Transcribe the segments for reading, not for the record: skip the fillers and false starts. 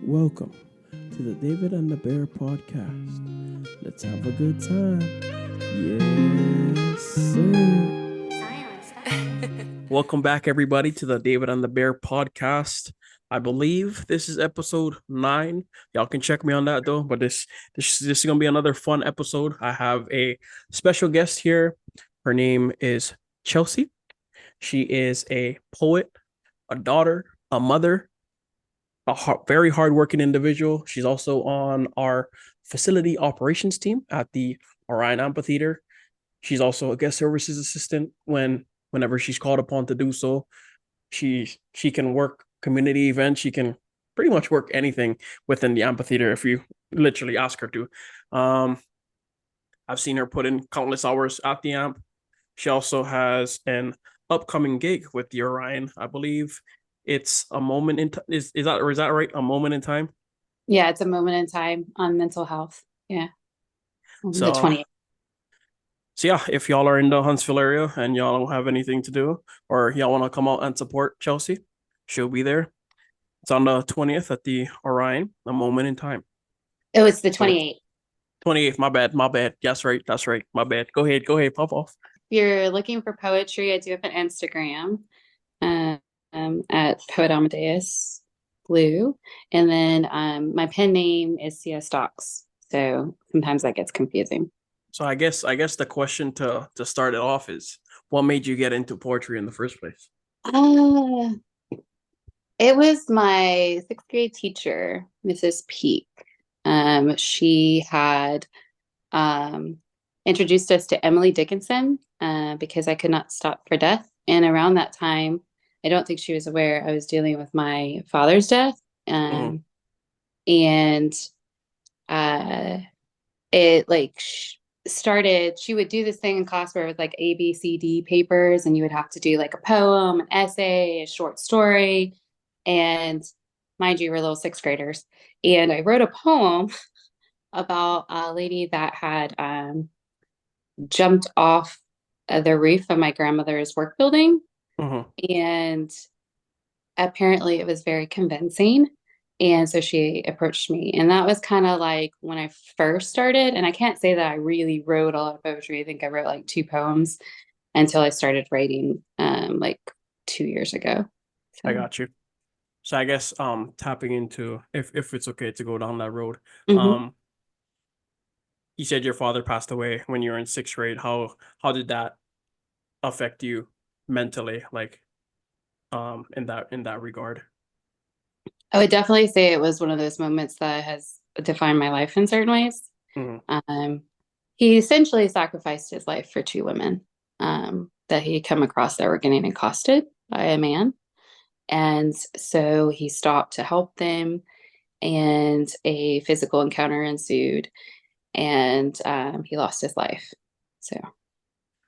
Welcome to the David and the Bear podcast. Let's have a good time. Yes, sir. Welcome back, everybody, to the David and the Bear podcast. I believe this is episode 9. Y'all can check me on that though. But this is gonna be another fun episode. I have a special guest here. Her name is Chelsea. She is a poet, a daughter, a mother, very hardworking individual. She's also on our facility operations team at the Orion Amphitheater. She's also a guest services assistant whenever she's called upon to do so. She can work community events. She can pretty much work anything within the amphitheater if you literally ask her to. I've seen her put in countless hours at the amp. She also has an upcoming gig with the Orion. I believe it's a moment in is that right? A moment in time. Yeah, it's a moment in time on mental health. Yeah, So the 20th. So yeah, if y'all are in the Huntsville area and y'all don't have anything to do, or y'all want to come out and support Chelsea, she'll be there. It's on the 20th at the Orion, a moment in time. Oh, it's the 28th. 28th, my bad. That's right. My bad. Go ahead, pop off. If you're looking for poetry, I do have an Instagram at Poet Amadeus Blue. And then my pen name is CS Docs. So sometimes that gets confusing. So I guess the question to start it off is, what made you get into poetry in the first place? It was my 6th grade teacher, Mrs. Peak. She had introduced us to Emily Dickinson because I could not stop for death. And around that time, I don't think she was aware I was dealing with my father's death. And it like started, she would do this thing in class where it was like A, B, C, D papers, and you would have to do like a poem, an essay, a short story. And mind you, we're little 6th graders. And I wrote a poem about a lady that had jumped off the roof of my grandmother's work building. And apparently it was very convincing. And so she approached me. And that was kind of like when I first started. And I can't say that I really wrote a lot of poetry. I think I wrote like 2 poems until I started writing like 2 years ago. So. I got you. So I guess tapping into, if it's okay to go down that road. You said your father passed away when you were in 6th grade. How did that affect you mentally, like in that regard? I would definitely say it was one of those moments that has defined my life in certain ways. He essentially sacrificed his life for 2 women that he come across that were getting accosted by a man. And so he stopped to help them, and a physical encounter ensued, and he lost his life. So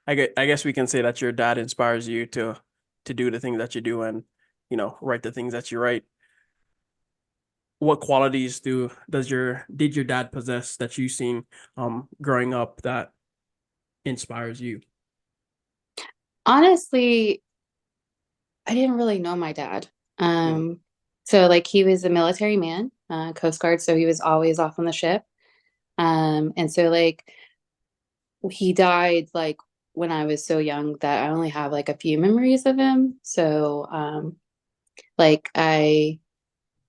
I guess we can say that your dad inspires you to do the things that you do and, write the things that you write. What qualities did your dad possess that you've seen growing up that inspires you? Honestly, I didn't really know my dad. So like he was a military man, Coast Guard, so he was always off on the ship. And so like he died like when I was so young that I only have like a few memories of him. So like I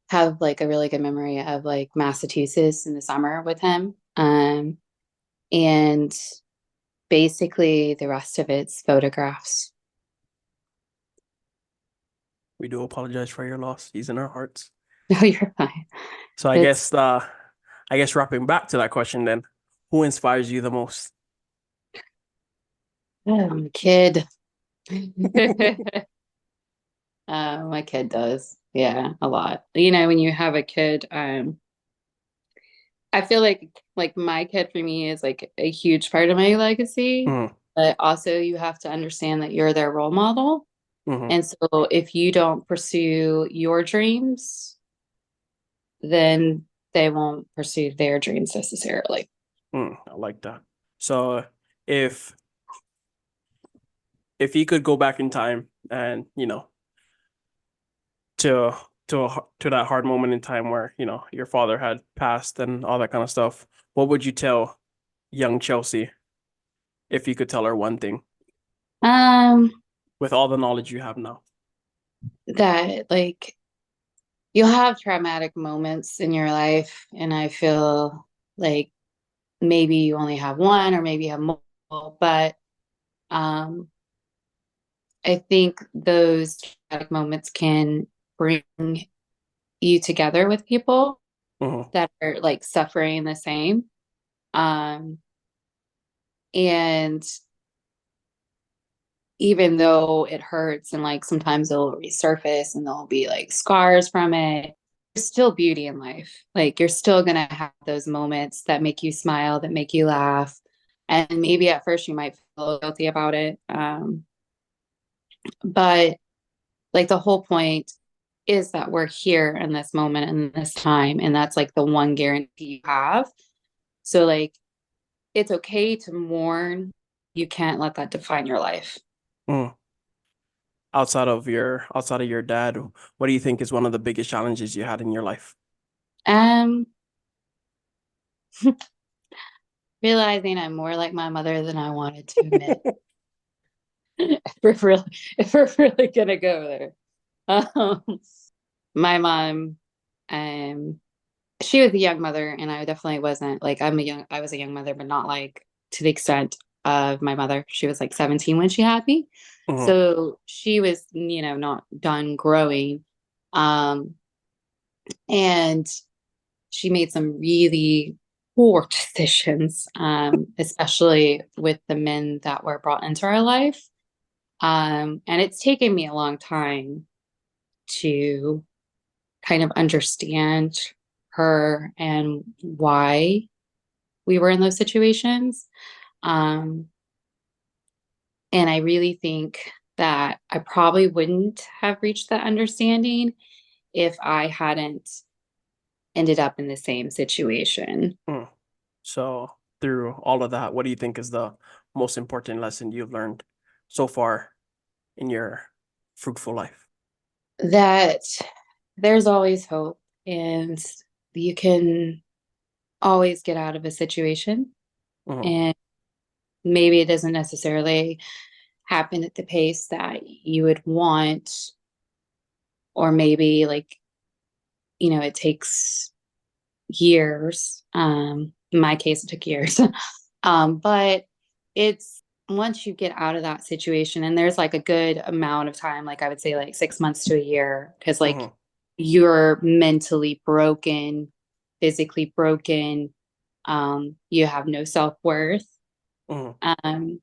have like a really good memory of like Massachusetts in the summer with him. And basically the rest of it's photographs. We do apologize for your loss. He's in our hearts. No, you're fine. So I guess wrapping back to that question then, who inspires you the most? My kid. My kid does. Yeah, a lot. You know, when you have a kid, I feel like my kid for me is like a huge part of my legacy. But also you have to understand that you're their role model. And so if you don't pursue your dreams, then they won't pursue their dreams necessarily. I like that. So if he could go back in time and, to to that hard moment in time where, you know, your father had passed and all that kind of stuff, what would you tell young Chelsea if you could tell her one thing Um, with all the knowledge you have now? that like you'll have traumatic moments in your life, and I feel like maybe you only have one or maybe you have multiple, but um I think those traumatic moments can bring you together with people Hmm. that are like suffering the same. Um, and even though it hurts and like sometimes it'll resurface and there'll be like scars from it, there's still beauty in life. Like you're still gonna have those moments that make you smile, that make you laugh. And maybe at first you might feel guilty about it. But like the whole point is that we're here in this moment and this time, and that's like the one guarantee you have. So like it's okay to mourn. You can't let that define your life. Mm. Outside of your dad, what do you think is one of the biggest challenges you had in your life? Um, realizing I'm more like my mother than I wanted to admit. If we're really gonna go there. Um, my mom, um, she was a young mother, and I definitely wasn't. Like I was a young mother, but not like to the extent of my mother. She was like 17 when she had me. Hmm. So she was, not done growing. Um, and she made some really poor decisions, especially with the men that were brought into our life. And it's taken me a long time to kind of understand her and why we were in those situations. Um, and I really think that I probably wouldn't have reached that understanding if I hadn't ended up in the same situation. Mm. So through all of that, what do you think is the most important lesson you've learned so far in your fruitful life? That there's always hope, and you can always get out of a situation. Hmm. And maybe it doesn't necessarily happen at the pace that you would want, or maybe like, it takes years. In my case, it took years. But it's once you get out of that situation, and there's like a good amount of time, like I would say like 6 months to a year, because like Hmm. you're mentally broken, physically broken, you have no self-worth. Hmm. Um,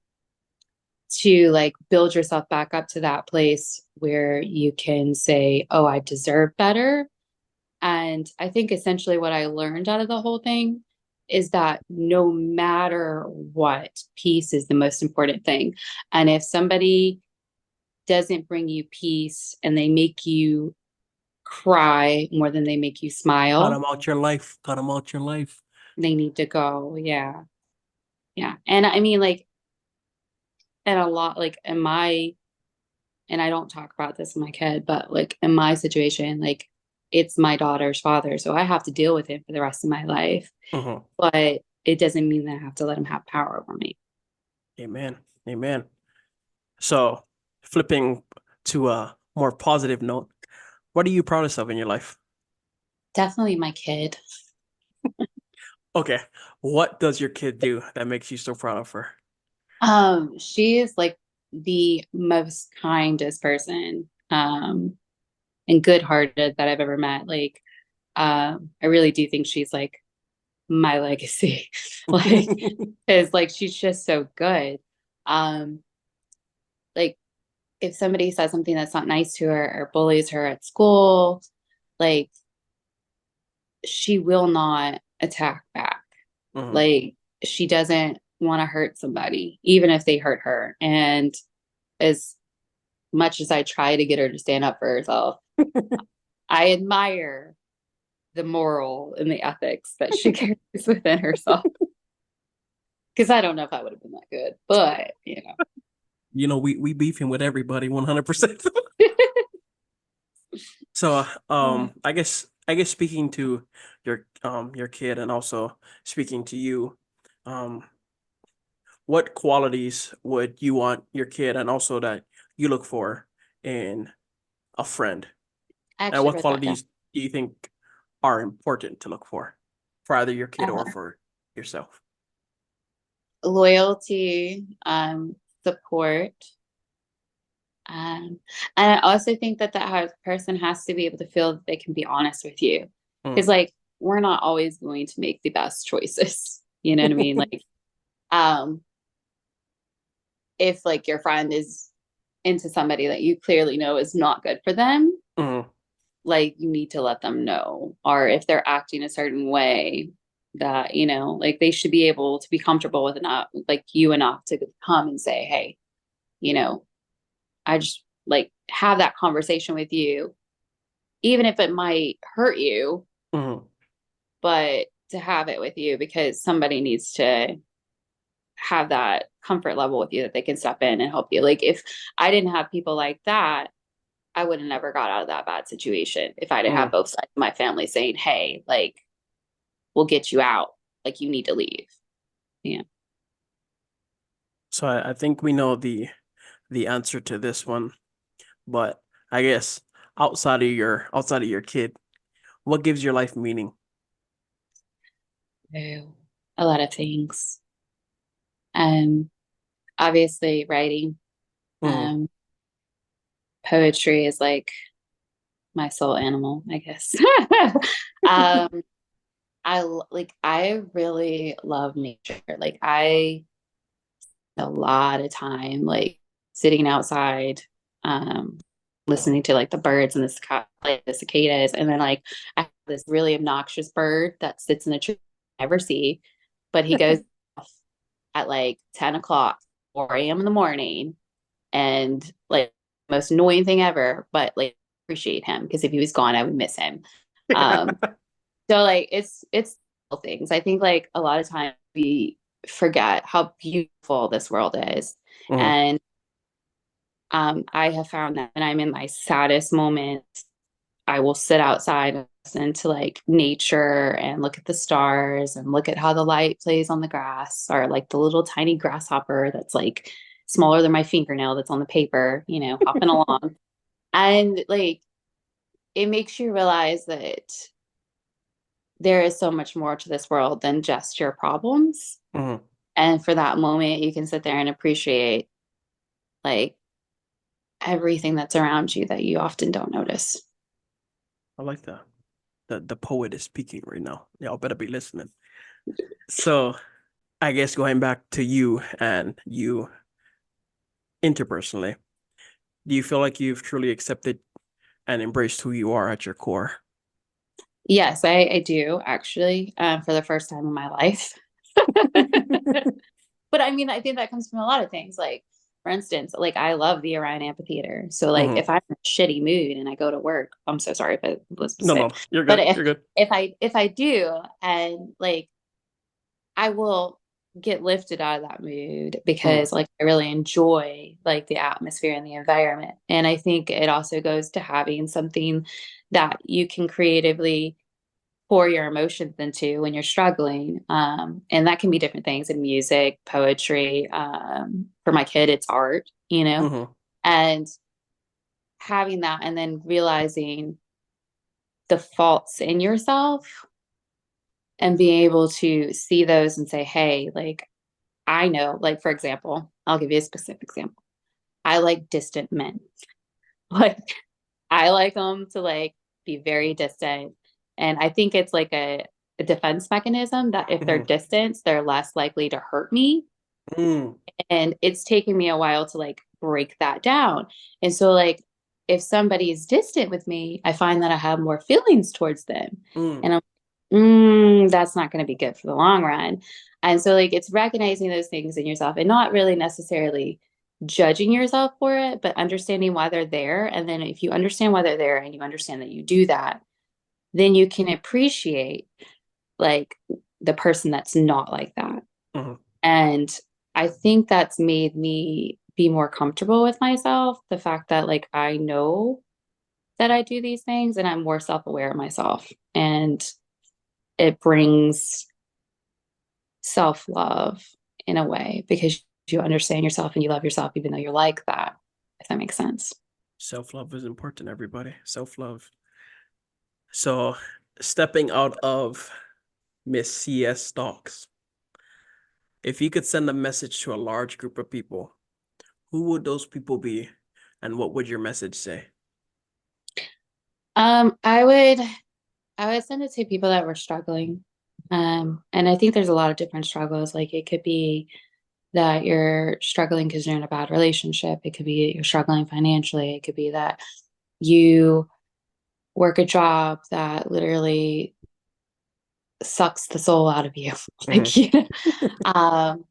to like build yourself back up to that place where you can say, oh, I deserve better. And I think essentially what I learned out of the whole thing is that no matter what, peace is the most important thing. And if somebody doesn't bring you peace and they make you cry more than they make you Cut smile, them out your life. Cut them out your life. they need to go. Yeah. Yeah. And I mean, like, and a lot, like, and I don't talk about this in my kid, but like in my situation, like, it's my daughter's father. So I have to deal with him for the rest of my life. Hmm. But it doesn't mean that I have to let him have power over me. Amen. Amen. So flipping to a more positive note, what are you proudest of in your life? Definitely my kid. Okay. What does your kid do that makes you so proud of her? She is like the most kindest person, and good-hearted that I've ever met. Like, I really do think she's like my legacy. Like, is like she's just so good. Um, like if somebody says something that's not nice to her or bullies her at school, like she will not attack back. Hmm. Like she doesn't want to hurt somebody, even if they hurt her. And as much as I try to get her to stand up for herself, I admire the moral and the ethics that she carries within herself. Because I don't know if I would have been that good, but You know, we beefing with everybody 100%. So, Oh. I guess speaking to your kid and also speaking to you, um, what qualities would you want your kid and also that you look for in a friend? I And actually what wrote that down. qualities do you think are important to look for either your kid or Uh, for yourself? Loyalty, support. And I also think that person has to be able to feel that they can be honest with you. Because Mm. like we're not always going to make the best choices. You know what I mean? Like, um, if like your friend is into somebody that you clearly know is not good for them, Mm. like you need to let them know. Or if they're acting a certain way that, like they should be able to be comfortable with enough, like you enough to come and say, hey, you know, I just like have that conversation with you, even if it might hurt you, Mm. but to have it with you because somebody needs to have that comfort level with you that they can step in and help you. Like if I didn't have people like that, I would have never got out of that bad situation if I didn't have Mm. both sides of my family saying, hey, like we'll get you out. Like you need to leave. Yeah. So I think we know the answer to this one, but I guess outside of your kid, what gives your life meaning? Oh, a lot of things. Um, Obviously writing. Mm. Um, Poetry is like my soul animal, I guess. um, I really love nature. Like I a lot of time like sitting outside, um, listening to like the birds and like the cicadas, and then like I have this really obnoxious bird that sits in a tree I never see, but he goes off at like 10 o'clock, 4 a.m. in the morning, and like most annoying thing ever, but like appreciate him because if he was gone, I would miss him. Um, so like it's little things. I think like a lot of times we forget how beautiful this world is. Mm. And I have found that when I'm in my saddest moments, I will sit outside and listen to like nature and look at the stars and look at how the light plays on the grass or like the little tiny grasshopper that's like smaller than my fingernail that's on the paper, hopping along. And like it makes you realize that there is so much more to this world than just your problems. Mm. And for that moment, you can sit there and appreciate like everything that's around you that you often don't notice. I like that. The poet is speaking right now. Y'all better be listening. So I guess going back to you and you interpersonally, do you feel like you've truly accepted and embraced who you are at your core? Yes, I do actually, for the first time in my life. But I mean, I think that comes from a lot of things. Like, for instance, like I love the Orion Amphitheater. So, like, Hmm. if I'm in a shitty mood and I go to work, I'm so sorry if I was No, no, sick. you're But good. You're good. if I do, and like I will get lifted out of that mood Mm. because like I really enjoy like the atmosphere and the environment. And I think it also goes to having something that you can creatively pour your emotions into when you're struggling. And that can be different things in music, poetry. For my kid, it's art. Hmm. And having that and then realizing the faults in yourself and being able to see those and say, hey, like, I know, like, for example, I'll give you a specific example. I like distant men. Like, I like them to like be very distant. And I think it's like a defense mechanism that if they're Hmm. distant, they're less likely to hurt me. Mm. And it's taken me a while to like break that down. And so, like, if somebody is distant with me, I find that I have more feelings towards them. Mm. And I'm, that's not going to be good for the long run. And so, like, it's recognizing those things in yourself and not really necessarily judging yourself for it, but understanding why they're there. And then, if you understand why they're there and you understand that you do that, then you can appreciate like the person that's not like that. Hmm. And I think that's made me be more comfortable with myself. The fact that like I know that I do these things, and I'm more self-aware of myself. And it brings self-love in a way because you understand yourself and you love yourself even though you're like that, if that makes sense. Self-love is important, everybody. Self-love. So, stepping out of Miss CS Stocks, if you could send a message to a large group of people, who would those people be, and what would your message say? I would send it to people that were struggling. And I think there's a lot of different struggles. Like it could be that you're struggling because you're in a bad relationship. It could be you're struggling financially. It could be that you work a job that literally sucks the soul out of you. Mhm. Like, you know, um,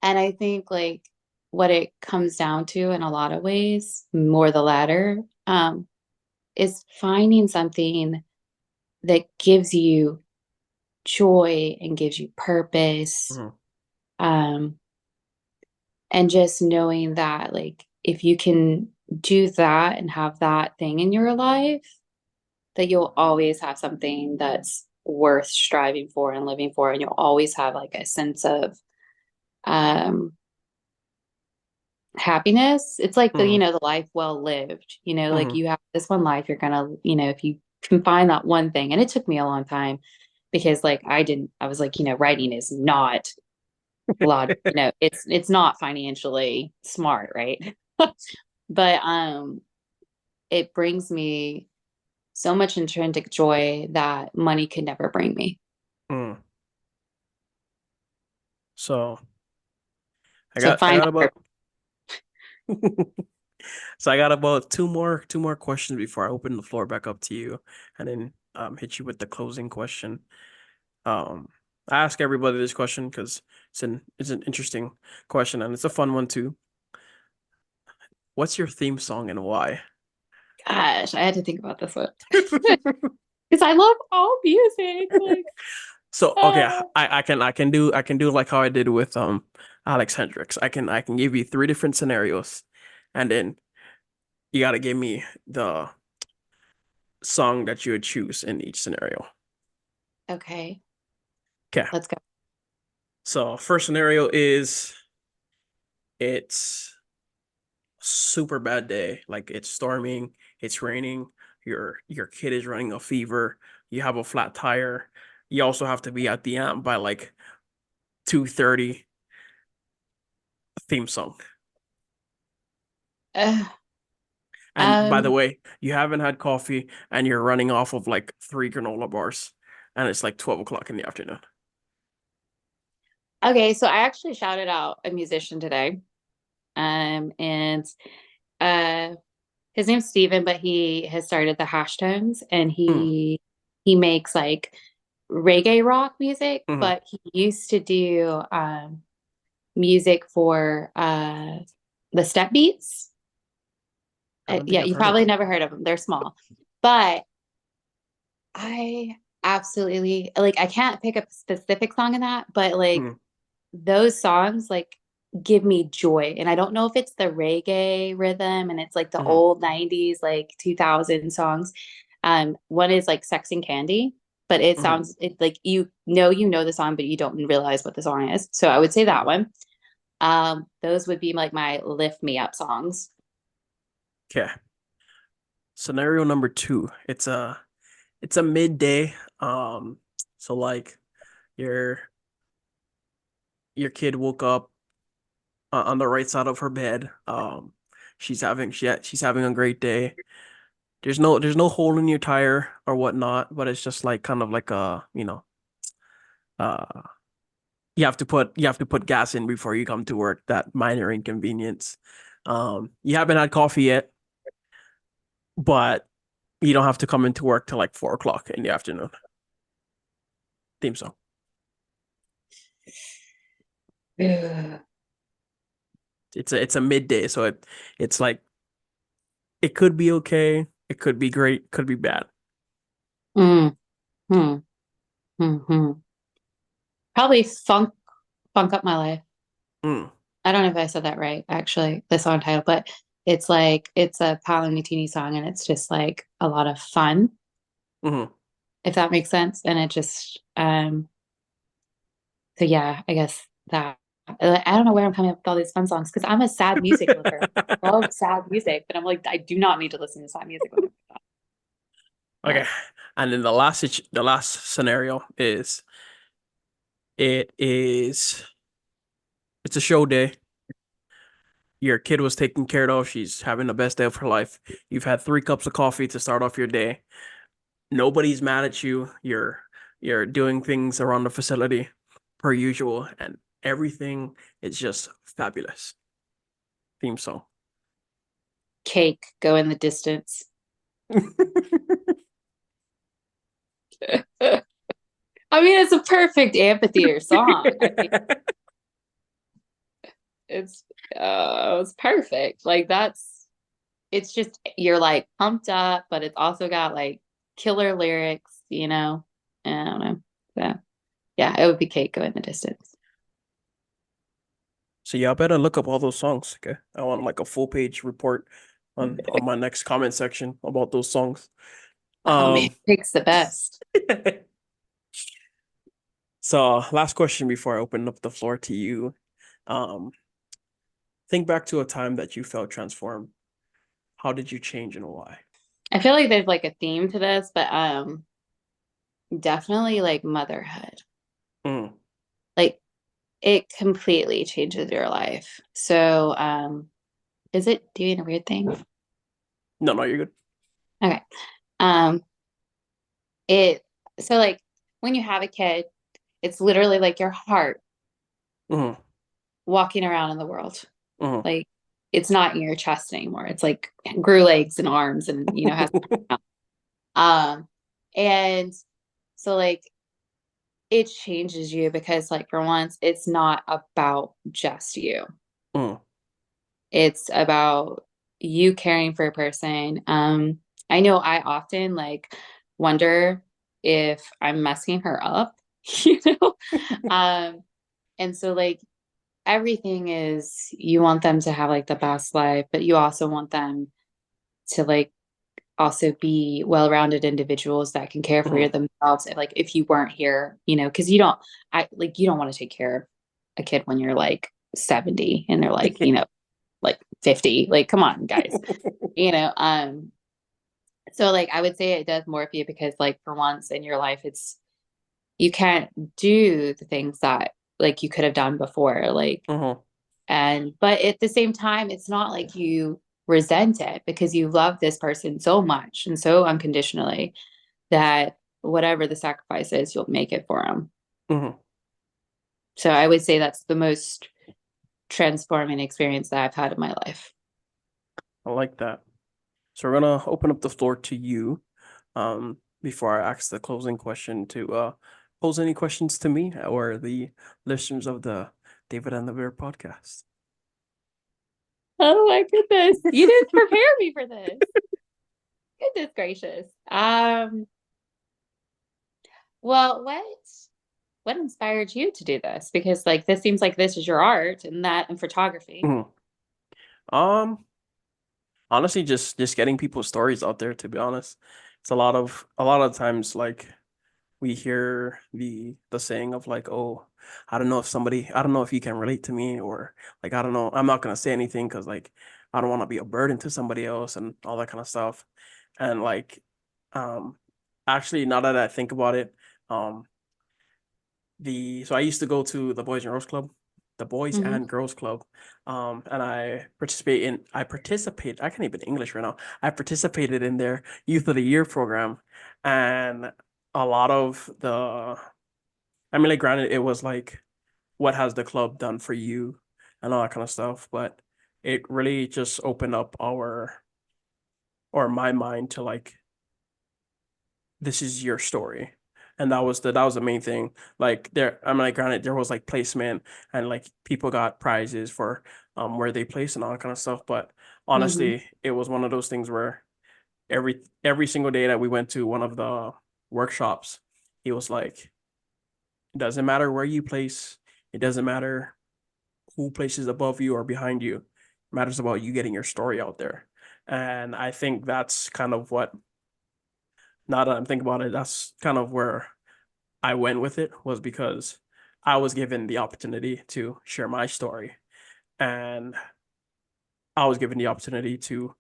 and I think like what it comes down to in a lot of ways, more the latter, is finding something that gives you joy and gives you purpose. Mhm. Um, and just knowing that like if you can do that and have that thing in your life, that you'll always have something that's worth striving for and living for, and you'll always have like a sense of um happiness. It's like the, Mhm. the life well lived, like Mhm. you have this one life, you're gonna, if you can find that one thing. And it took me a long time because like I was like, writing is not a lot, it's not financially smart, right? But it brings me so much intrinsic joy that money could never bring me. Mhm. So I So got I find got that. about so I got about two more questions before I open the floor back up to you, and then hit you with the closing question. Um, I ask everybody this question because it's an interesting question and it's a fun one too. What's your theme song and why? Gosh, I had to think about this one because I love all music. Like, So okay, uh, I can do like how I did with Alex Hendricks. I can give you three different scenarios, and then you gotta give me the song that you would choose in each scenario. okay, Okay. let's go. So first scenario is it's super bad day. Like it's storming, it's raining, your kid is running a fever, you have a flat tire. You also have to be at the amp by like 2:30. Theme song. Uh, And by the um, way, you haven't had coffee and you're running off of like three granola bars and it's like 12 o'clock in the afternoon. okay, so I actually shouted out a musician today. And uh his name's Steven, but he has started the Hashtones and Mm, he makes like reggae rock music, hmm. but he used to do music for the Step Beats. I don't think Yeah, I've you heard of probably them. never heard of them. They're small. But I absolutely like I can't pick up a specific song in that, but like Mm, those songs like give me joy. And I don't know if it's the reggae rhythm and it's like the hmm, old 90s, like 2000 songs. One is like Sex and Candy, but it hmm, sounds it like you know the song, but you don't realize what the song is. So I would say that hmm. one. Those would be like my lift me up songs. Okay. Scenario number two. It's a midday. So like your your kid woke up on the right side of her bed. She's having a great day. There's no hole in your tire or whatnot, but it's just like kind of like uh you have to put gas in before you come to work. That minor inconvenience. You haven't had coffee yet, but you don't have to come into work till like 4 o'clock in the afternoon. Theme song. Ugh. It's a midday, so it's like it could be okay, it could be great, could be bad. Mm, hmm, hmm. Probably funk up my life. Mm, I don't know if I said that right, actually, the song title, but it's like it's a Paolo Nutini song, and it's just like a lot of fun, Hmm. if that makes sense. And it just so yeah, I guess that I don't know where I'm coming up with all these fun songs because I'm a sad music lover. I love sad music, but I'm like, I do not need to listen to sad music when I'm Okay. yeah. And then the last scenario is it is it's a show day. Your kid was taken care of. She's having the best day of her life. You've had 3 cups of coffee to start off your day. Nobody's mad at you. You're doing things around the facility per usual, and everything is just fabulous. Theme song. Cake go in the distance. I mean, it's a perfect amphitheater song. I mean, it's it's perfect. Like that's it's just you're like pumped up, but it's also got like killer lyrics, you know. I don't know. So yeah, it would be Cake go in the distance. So yeah, I better look up all those songs. Okay, I want like a full page report on my next comment section about those songs. Oh man, Um, Cake's the best. so last question before I open up the floor to you. Um, think back to a time that you felt transformed. How did you change and why? I feel like there's like a theme to this, but definitely like motherhood. Mm. Like it completely changes your life. So is it doing a weird thing? No, no, you're good. Okay. Um it so like when you have a kid, it's literally like your heart Mm-hmm. walking around in the world. Mm-hmm. Like it's not in your chest anymore. It's like grew legs and arms and has um and so like it changes you because like for once it's not about just you. Mm. It's about you caring for a person. I know I often like wonder if I'm messing her up, you know? Um, and so like everything is you want them to have like the best life, but you also want them to like also be well-rounded individuals that can care for Mm. themselves. And like if you weren't here, you know, because you don't you don't want to take care of a kid when you're like 70 and they're like, you know, like 50. Like, come on, guys. You know, so like I would say it does more for you because like for once in your life it's you can't do the things that like you could have done before. Like Mm-hmm. and but at the same time, it's not like you resent it because you love this person so much and so unconditionally that whatever the sacrifice is, you'll make it for them. Mm-hmm. So I would say that's the most transforming experience that I've had in my life. I like that. So we're gonna open up the floor to you. Before I ask the closing question to pose any questions to me or the listeners of the David and the Bear podcast. Oh my goodness. You didn't prepare me for this. Goodness gracious. Well, what inspired you to do this? Because like this seems like this is your art and that and photography. Mhm. Um, Honestly, just getting people's stories out there, to be honest. It's a lot of times like we hear the saying of like, oh, I don't know if you can relate to me, or like I don't know, I'm not gonna say anything because like I don't want to be a burden to somebody else and all that kind of stuff. And like um actually now that I think about it, um the so I used to go to the Boys and Girls Club, the Boys Mhm. and Girls Club, and I participate. I can't even English right now. I participated in their Youth of the Year program, and a lot of the, I mean, like, granted, it was like, what has the club done for you, and all that kind of stuff, but it really just opened up our or my mind to like this is your story. And that was the main thing. Like there, I'm like granted there was like placement and like people got prizes for where they place and all that kind of stuff. But Mhm. honestly, it was one of those things where every single day that we went to one of the workshops, he was like, it doesn't matter where you place, it doesn't matter who places above you or behind you. matters about you getting your story out there. And I think that's kind of what, now that I'm thinking about it, that's kind of where I went with it, was because I was given the opportunity to share my story. And I was given the opportunity to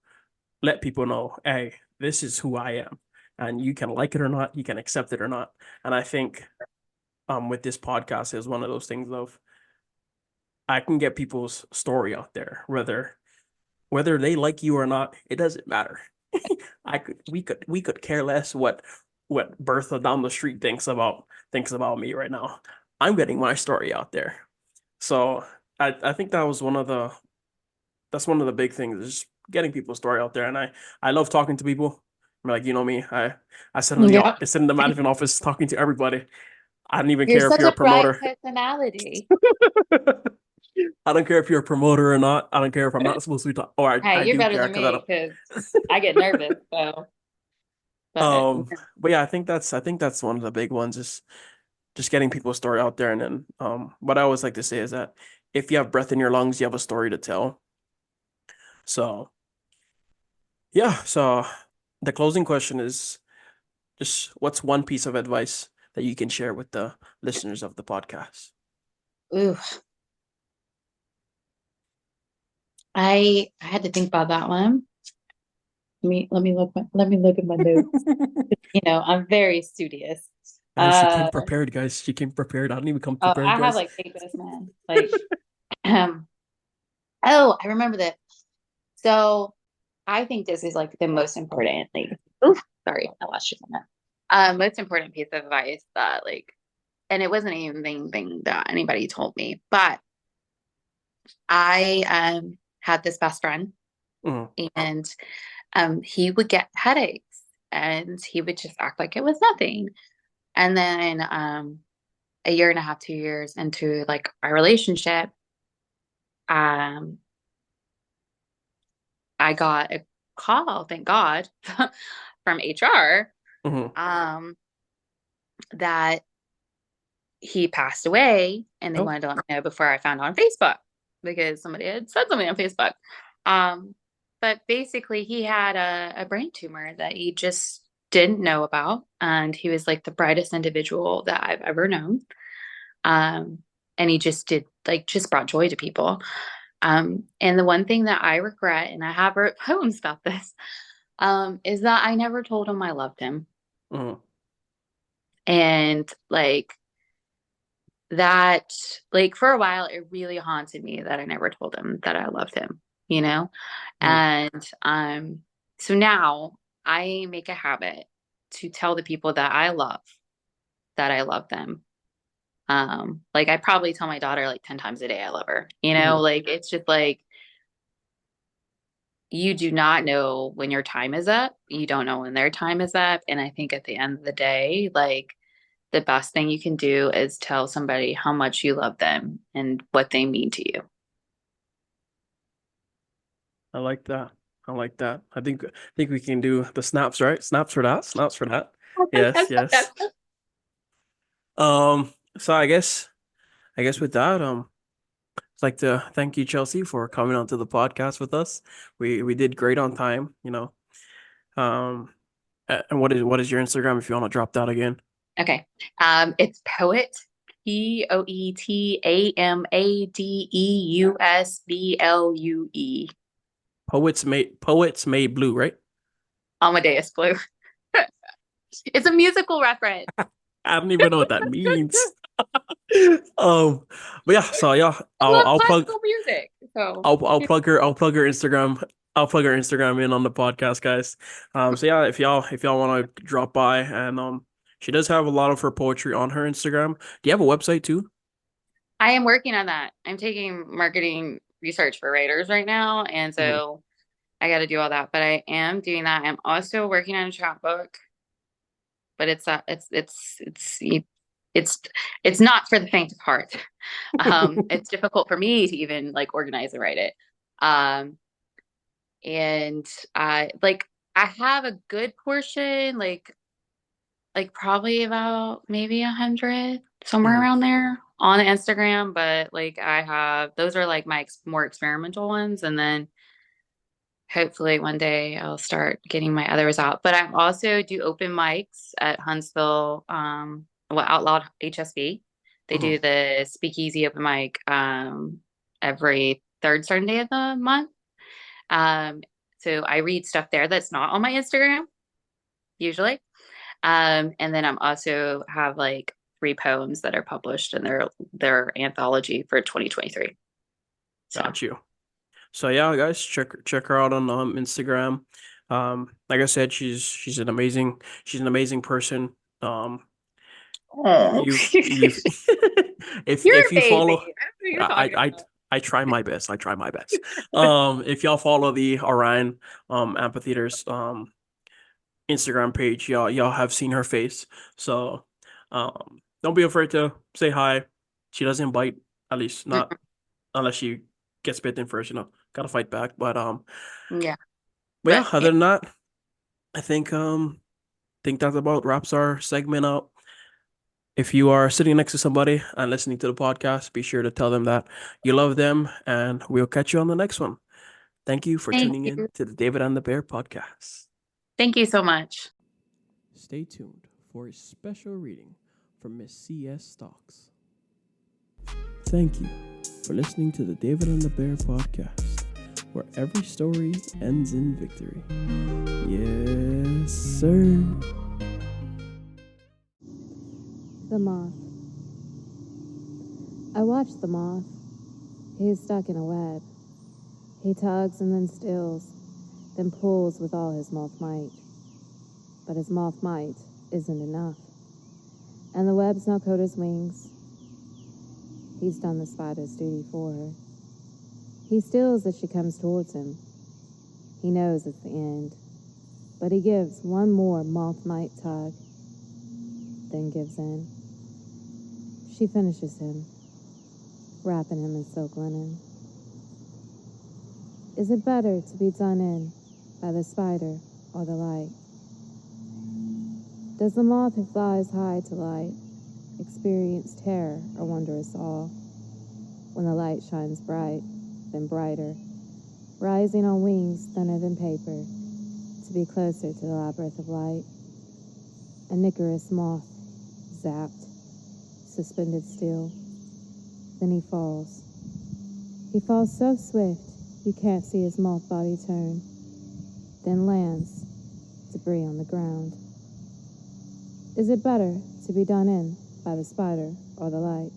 let people know, hey, this is who I am. And you can like it or not, you can accept it or not. And I think with this podcast is one of those things of, I can get people's story out there, whether they like you or not, it doesn't matter. We could care less what Bertha down the street thinks about me right now. I'm getting my story out there. So I think that's one of the big things, is just getting people's story out there. And I love talking to people. I mean, like, you know me, Yep. I sit in the management office talking to everybody. I don't even You're care if such you're a a bright promoter. personality. I don't care if you're a promoter or not. I don't care if I'm not supposed to be talking. Or I Hey, you're do better care than because I me don't. because I get nervous. So, but Um, but yeah, I think that's one of the big ones, is just getting people's story out there. And then what I always like to say is that if you have breath in your lungs, you have a story to tell. So yeah, so the closing question is just, what's one piece of advice that you can share with the listeners of the podcast? ooh, I had to think about that one. Let me look at my notes. I'm very studious. Guys, she came Uh, prepared, guys. She came prepared. I didn't even come oh, prepared, I have guys. like papers, man. Like, um, oh, I remember that. So I think this is like the most important thing. Oof, sorry, I lost you on that. Most important piece of advice that like, and it wasn't even anything that anybody told me, but I had this best friend, Mhm. and he would get headaches, and he would just act like it was nothing. And then a year and a half, 2 years into like our relationship, um, I got a call, thank God, from HR, Mhm. um, that he passed away, and they Oh. wanted to let me know before I found out on Facebook because somebody had said something on Facebook. Um, but basically, he had a brain tumor that he just didn't know about, and he was like the brightest individual that I've ever known. Um, and he just did like just brought joy to people. And the one thing that I regret, and I have wrote poems about this, is that I never told him I loved him. Mhm. And like that, like for a while, it really haunted me that I never told him that I loved him, you know? Mhm. And so now I make a habit to tell the people that I love them. Like I probably tell my daughter like 10 times a day I love her, Mhm. like it's just like you do not know when your time is up. You don't know when their time is up. And I think at the end of the day, like the best thing you can do is tell somebody how much you love them and what they mean to you. I like that. I like that. I think we can do the snaps, right? Snaps for that. Snaps for that. Yes, Yes, yes. yes. So I guess with that, I'd like to thank you, Chelsea, for coming onto the podcast with us. We did great on time, you know. Um, and what is your Instagram, if you want to drop that again? Okay. It's Poet, PoetAmadEusBlue. Poets made blue, right? Amadeus Blue. It's a musical reference. I don't even know what that means. Um, but yeah, so yeah, I I'll love I'll plug classical music. So I'll plug her Instagram. I'll plug her Instagram in on the podcast, guys. So yeah, if y'all want to drop by, and she does have a lot of her poetry on her Instagram. Do you have a website too? I am working on that. I'm taking marketing research for writers right now. And Mhm. so I got to do all that, but I am doing that. I'm also working on a chapbook, but it's it's not for the faint of heart. It's difficult for me to even like organize and write it. Um, and like I have a good portion, like probably about maybe 100, somewhere Mhm. around there. on Instagram, but like I have those are like my more experimental ones, and then hopefully one day I'll start getting my others out. But I also do open mics at Huntsville, Out Loud HSV. They Mhm. do the Speakeasy open mic every third Sunday of the month. Um, so I read stuff there that's not on my Instagram usually. And then I'm also have like 3 poems that are published in their anthology for 2023. So Got you. So yeah, guys, check her out on Instagram. Like I said, she's an amazing person. oh, You've you're if a you baby. follow, I don't know what you're I talking I about. I try my best. I try my best. If y'all follow the Orion Amphitheaters Instagram page, y'all have seen her face. So don't be afraid to say hi. She doesn't bite, at least not unless she gets bitten first, gotta fight back. Yeah, But yeah, but yeah, other than that, I think that about wraps our segment up. If you are sitting next to somebody and listening to the podcast, be sure to tell them that you love them, and we'll catch you on the next one. Thank you for thank tuning in you. to the David and the Bear podcast. Thank you so much. Stay tuned for a special reading from Miss C.S. Stocks. Thank you for listening to the David and the Bear podcast, where every story ends in victory. Yes, sir. The moth. I watch the moth. He is stuck in a web. He tugs and then stills, then pulls with all his moth might. But his moth might isn't enough. And the web's now coat his wings. He's done the spider's duty for her. He stills as she comes towards him. He knows it's the end, but he gives one more moth might tug, then gives in. She finishes him, wrapping him in silk linen. Is it better to be done in by the spider or the light? Does the moth who flies high to light experience terror or wondrous awe when the light shines bright, then brighter, rising on wings thinner than paper to be closer to the labyrinth of light? A Icarus moth, zapped, suspended still. Then he falls. He falls so swift you can't see his moth body turn. Then lands, debris on the ground. Is it better to be done in by the spider or the light?